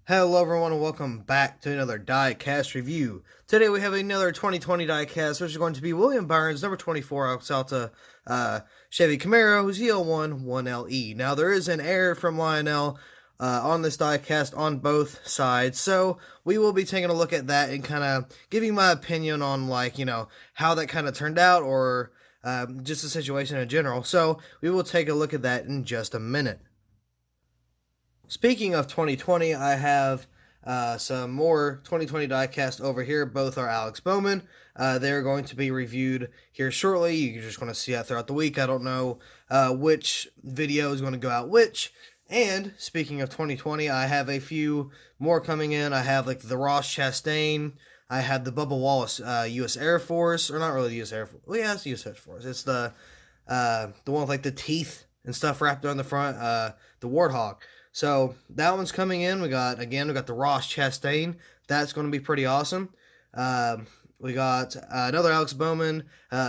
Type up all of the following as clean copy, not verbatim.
Hello everyone and welcome back to another Diecast review. Today we have another 2020 Diecast, which is going to be William Byron's number 24 Axalta Chevy Camaro ZL1 1LE. Now there is an error from Lionel on this diecast on both sides, so we will be taking a look at that and kind of giving my opinion on how that kind of turned out, or just the situation in general. So we will take a look at that in just a minute. Speaking of 2020, I have some more 2020 diecast over here. Both are Alex Bowman. They're going to be reviewed here shortly. You're just going to see that throughout the week. I don't know which video is going to go out which. And speaking of 2020, I have a few more coming in. I have like the Ross Chastain. I have the Bubba Wallace U.S. Air Force, or not really the U.S. Air Force. Well, yeah, it's the U.S. Air Force. It's the one with like the teeth and stuff wrapped on the front. The Warthog. So that one's coming in. We got the Ross Chastain. That's going to be pretty awesome. We got another Alex Bowman,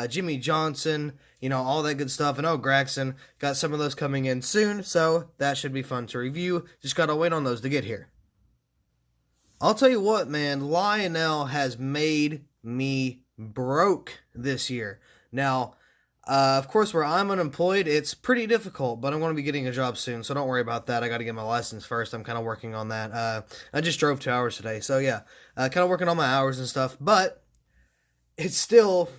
Jimmy Johnson, all that good stuff. And Gregson, got some of those coming in soon. So that should be fun to review. Just got to wait on those to get here. I'll tell you what, man, Lionel has made me broke this year. Now, of course, where I'm unemployed, it's pretty difficult, but I'm going to be getting a job soon, so don't worry about that. I got to get my license first. I'm kind of working on that. I just drove 2 hours today, so yeah, kind of working on my hours and stuff, but it's still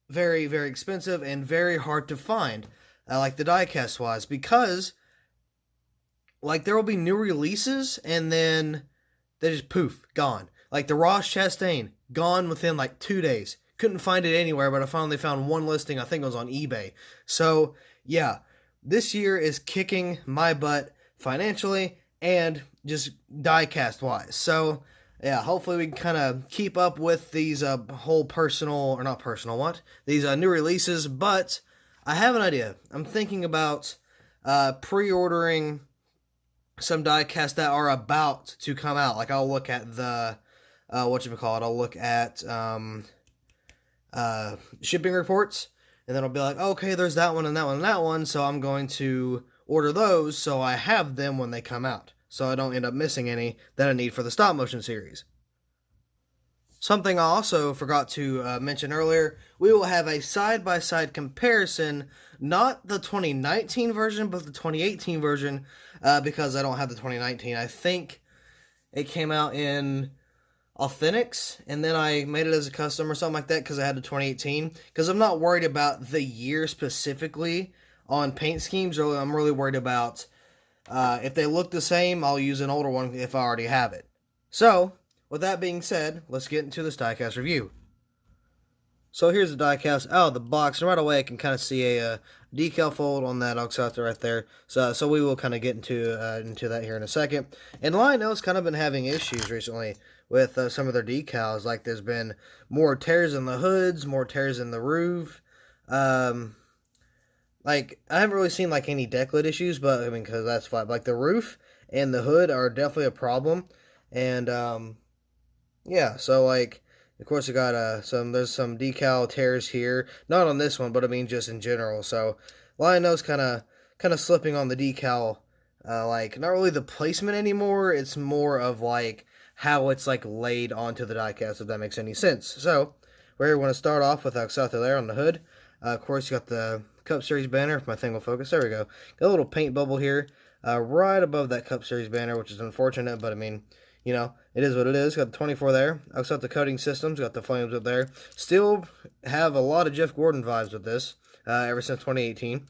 very, very expensive and very hard to find, like the diecast-wise, because like there will be new releases, and then they just poof, gone. Like the Ross Chastain, gone within like 2 days. Couldn't find it anywhere, but I finally found one listing. I think it was on eBay. So, yeah, this year is kicking my butt financially and just diecast-wise. So, yeah, hopefully we can kind of keep up with these these new releases. But I have an idea. I'm thinking about pre-ordering some diecast that are about to come out. Like, I'll look at the, I'll look at shipping reports, and then I'll be like, okay, there's that one and that one and that one, so I'm going to order those so I have them when they come out, so I don't end up missing any that I need for the stop motion series. Something I also forgot to mention earlier, we will have a side-by-side comparison, not the 2019 version, but the 2018 version, because I don't have the 2019. I think it came out in Authentics, and then I made it as a custom or something like that because I had the 2018. Because I'm not worried about the year specifically on paint schemes. I'm really worried about if they look the same, I'll use an older one if I already have it. So, with that being said, let's get into this diecast review. So here's the diecast out of the box, and right away I can kind of see a decal fold on that Axalta right there. So we will kind of get into that here in a second. And Lionel's kind of been having issues recently with some of their decals. Like there's been more tears in the hoods, more tears in the roof. Like I haven't really seen like any deck lid issues, but I mean, because that's fine. Like the roof and the hood are definitely a problem. And yeah, so like, of course, I got there's some decal tears here. Not on this one, but I mean just in general. So Lionel's kind of slipping on the decal, like not really the placement anymore. It's more of like how it's like laid onto the diecast, if that makes any sense. So we're going to start off with Axalta there on the hood. Of course, you got the Cup Series banner. If my thing will focus, there we go. Got a little paint bubble here, right above that Cup Series banner, which is unfortunate, but I mean, it is what it is. Got the 24 there. Axalta coating systems. Got the flames up there. Still have a lot of Jeff Gordon vibes with this, ever since 2018.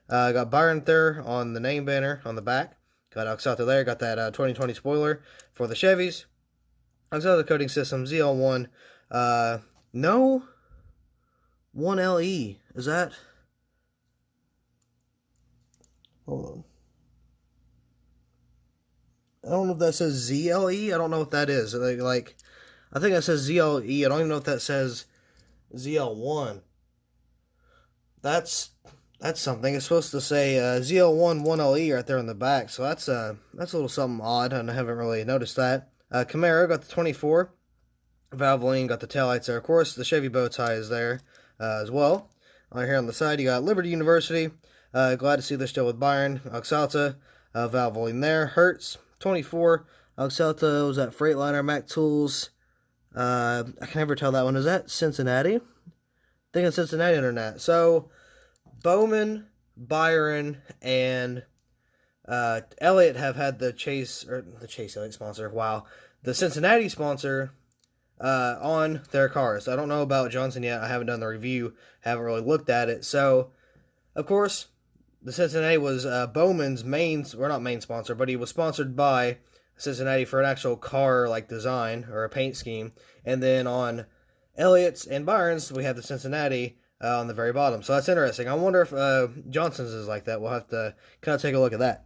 Got Byron there on the name banner on the back. Got Axalta there. Got that 2020 spoiler for the Chevys. Axalta coating system, ZL1. No 1LE. Is that? Hold on. I don't know if that says ZLE. I don't know what that is. Like, I think that says ZLE. I don't even know if that says ZL1. That's something. It's supposed to say ZL1 1LE right there on the back. So that's a little something odd, and I haven't really noticed that. Camaro got the 24. Valvoline got the taillights there. Of course, the Chevy bow tie is there as well. Right here on the side, you got Liberty University. Glad to see they're still with Byron. Axalta, Valvoline there. Hertz, 24. Axalta was at Freightliner, Mac Tools. I can never tell that one. Is that Cincinnati? I think it's Cincinnati Internet. So, Bowman, Byron, and Elliott have had the Chase Elliott sponsor. Wow. The Cincinnati sponsor on their cars. I don't know about Johnson yet. I haven't done the review. Haven't really looked at it. So, of course, the Cincinnati was Bowman's not main sponsor, but he was sponsored by Cincinnati for an actual car like design or a paint scheme. And then on Elliott's and Byron's, we have the Cincinnati on the very bottom. So that's interesting. I wonder if Johnson's is like that. We'll have to kind of take a look at that.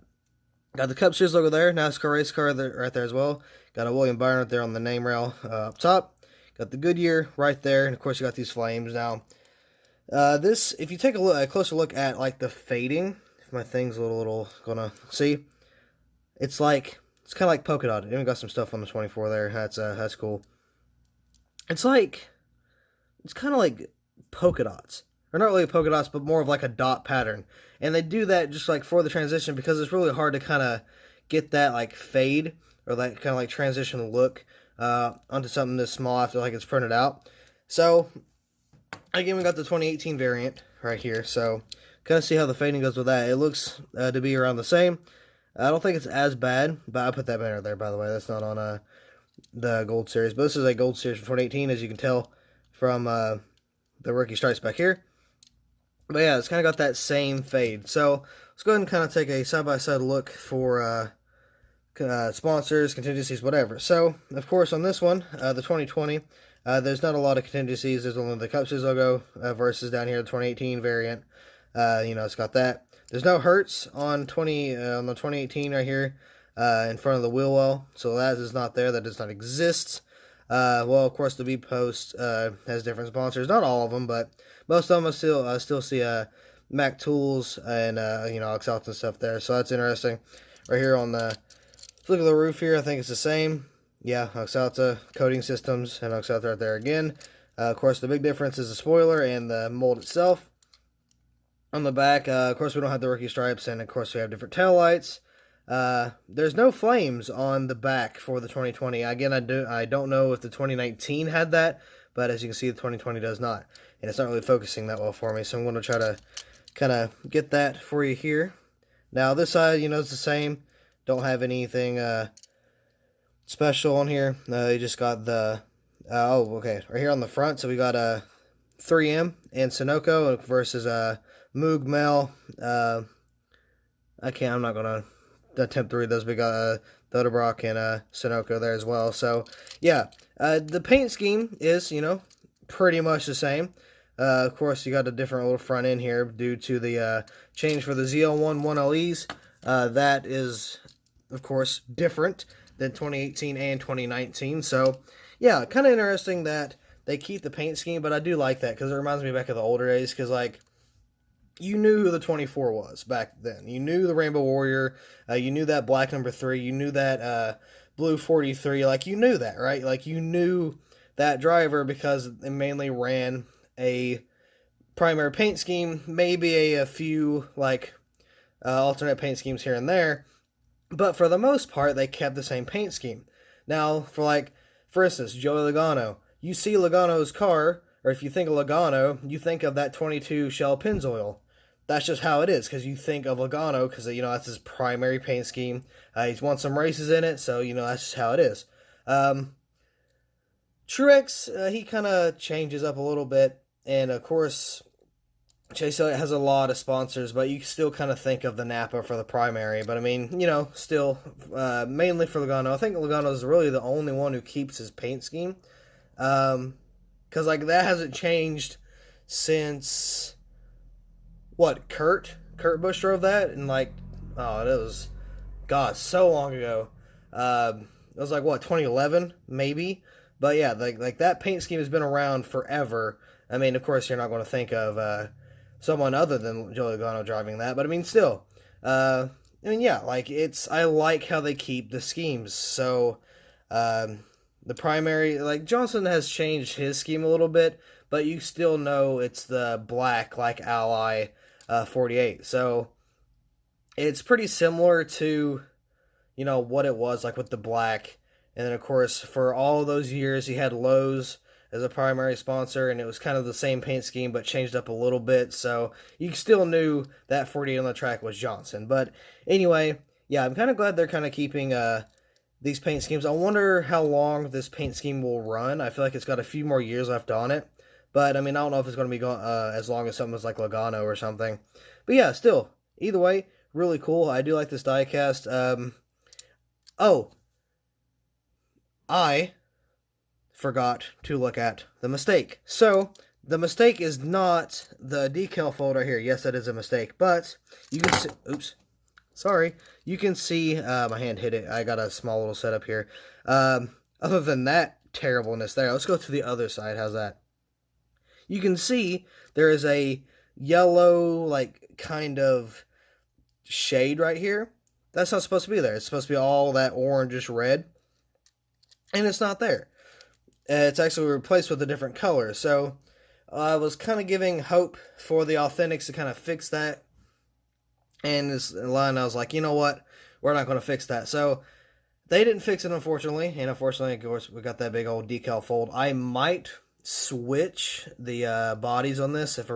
Got the Cup Series logo there, NASCAR race car right there as well. Got a William Byron right there on the name rail up top. Got the Goodyear right there, and of course you got these flames. Now, this, if you take a closer look at like the fading, if my thing's a little gonna see, it's kind of like polka dotted. Even got some stuff on the 24 there. That's cool. It's kind of like polka dots. Or not really polka dots, but more of like a dot pattern. And they do that just like for the transition because it's really hard to kind of get that like fade or that kind of like transition look onto something this small after like it's printed out. So, again, we got the 2018 variant right here. So, kind of see how the fading goes with that. It looks to be around the same. I don't think it's as bad, but I put that banner there, by the way. That's not on the Gold Series. But this is a Gold Series from 2018, as you can tell from the rookie stripes back here. But yeah, it's kind of got that same fade. So let's go ahead and kind of take a side-by-side look for sponsors, contingencies, whatever. So, of course, on this one, the 2020, there's not a lot of contingencies. There's only the Cup Series logo versus down here the 2018 variant. It's got that. There's no Hertz on the 2018 right here in front of the wheel well. So that is not there. That does not exist. Well, of course, the B Post has different sponsors. Not all of them, but most of them I still see Mac Tools and Axalta and stuff there. So that's interesting. Right here on the look at the roof here. I think it's the same. Yeah, Axalta coating systems and Axalta right there again. Of course, the big difference is the spoiler and the mold itself. On the back, of course, we don't have the rookie stripes, and of course, we have different tail lights. There's no flames on the back for the 2020. Again, I don't know if the 2019 had that, but as you can see, the 2020 does not. And it's not really focusing that well for me, so I'm going to try to kind of get that for you here. Now, this side, it's the same. Don't have anything special on here. You just got the... okay. Right here on the front, so we got 3M and Sunoco versus Moog Mel. I'm not going to attempt to read those. We got Thotebrock and Sunoco there as well. So, yeah, the paint scheme is, pretty much the same. Of course, you got a different little front end here due to the change for the ZL1 1LEs. That is, of course, different than 2018 and 2019. So, yeah, kind of interesting that they keep the paint scheme, but I do like that because it reminds me back of the older days because, you knew who the 24 was back then. You knew the Rainbow Warrior. You knew that black number 3. You knew that blue 43. You knew that, right? You knew that driver because it mainly ran a primary paint scheme, maybe a few, alternate paint schemes here and there. But for the most part, they kept the same paint scheme. Now, for instance, Joey Logano. You see Logano's car, or if you think of Logano, you think of that 22 Shell Pennzoil. That's just how it is, because you think of Logano, because, that's his primary paint scheme. He's won some races in it, so, that's just how it is. Truex, he kind of changes up a little bit, and, of course, Chase Elliott has a lot of sponsors, but you still kind of think of the Napa for the primary. But, still, mainly for Logano. I think Logano is really the only one who keeps his paint scheme. Because, that hasn't changed since, Kurt Busch drove that? And, it was, so long ago. It was, 2011, maybe? But, yeah, that paint scheme has been around forever. Of course, you're not going to think of someone other than Joey Logano driving that. But, still. I like how they keep the schemes. So, the primary, Johnson has changed his scheme a little bit, but you still know it's the black, Ally 48. So, it's pretty similar to, you know, what it was, like with the black. And then, of course, for all those years, he had Lowe's as a primary sponsor, and it was kind of the same paint scheme, but changed up a little bit. So you still knew that 48 on the track was Johnson. But anyway, yeah, I'm kind of glad they're kind of keeping these paint schemes. I wonder how long this paint scheme will run. I feel like it's got a few more years left on it. But, I mean, I don't know if it's going to be going as long as something like Logano or something. But, yeah, still, either way, really cool. I do like this diecast. Oh, I forgot to look at the mistake. So, the mistake is not the decal fold right here. Yes, that is a mistake. But, you can see... Oops. Sorry. You can see... my hand hit it. I got a small little setup here. Other than that terribleness there, let's go to the other side. How's that? You can see there is a yellow, like, kind of shade right here. That's not supposed to be there. It's supposed to be all that orangish red. And it's not there. It's actually replaced with a different color. So, I was kind of giving hope for the Authentics to kind of fix that. And this line, I was like, you know what? We're not going to fix that. So, they didn't fix it, unfortunately. And unfortunately, of course, we got that big old decal fold. I might switch the bodies on this if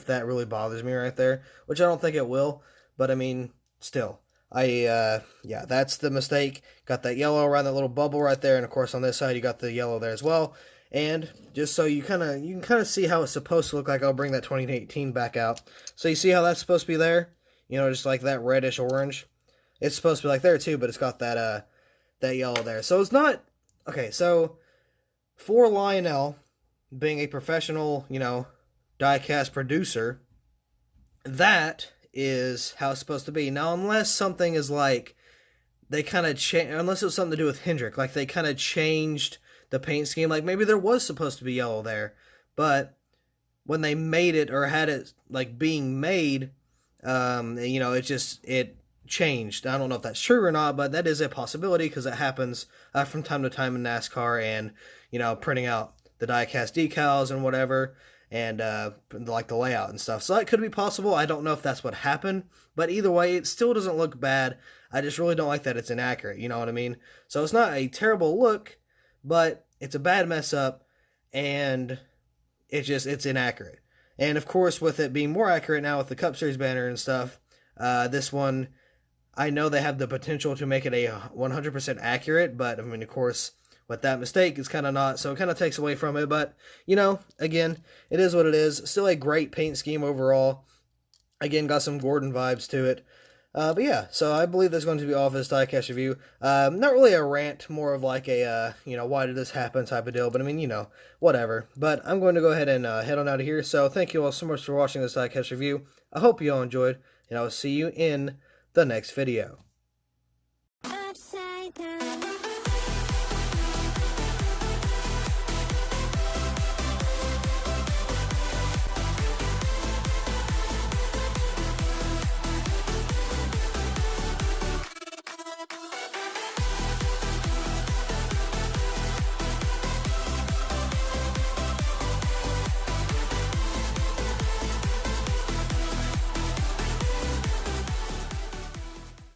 that really bothers me right there, which I don't think it will, but I mean, still, yeah, that's the mistake. Got that yellow around that little bubble right there, and of course on this side you got the yellow there as well. And just so you can kind of see how it's supposed to look like, I'll bring that 2018 back out. So you see how that's supposed to be there, you know, just like that reddish orange. It's supposed to be like there too, but it's got that yellow there. So it's not okay. So for Lionel, being a professional, you know, diecast producer, that is how it's supposed to be. Now, unless something is like, they kind of unless it was something to do with Hendrick, like they kind of changed the paint scheme, like maybe there was supposed to be yellow there, but when they made it, or had it, like, being made, you know, it changed. I don't know if that's true or not, but that is a possibility, because it happens from time to time in NASCAR, and, you know, printing out the diecast decals and whatever, and like the layout and stuff. So that could be possible. I don't know if that's what happened, but either way, it still doesn't look bad. I just really don't like that it's inaccurate, you know what I mean? So it's not a terrible look, but it's a bad mess up, and it's inaccurate. And of course, with it being more accurate now with the Cup Series banner and stuff, this one, I know they have the potential to make it a 100% accurate, but I mean, of course, with that mistake, it's kind of not, so it kind of takes away from it. But, you know, again, it is what it is. Still a great paint scheme overall. Again, got some Gordon vibes to it. But yeah, so I believe that's going to be all for this diecast review. Not really a rant, more of like a, you know, why did this happen type of deal. But I mean, you know, whatever. But I'm going to go ahead and head on out of here. So thank you all so much for watching this diecast review. I hope you all enjoyed, and I will see you in the next video.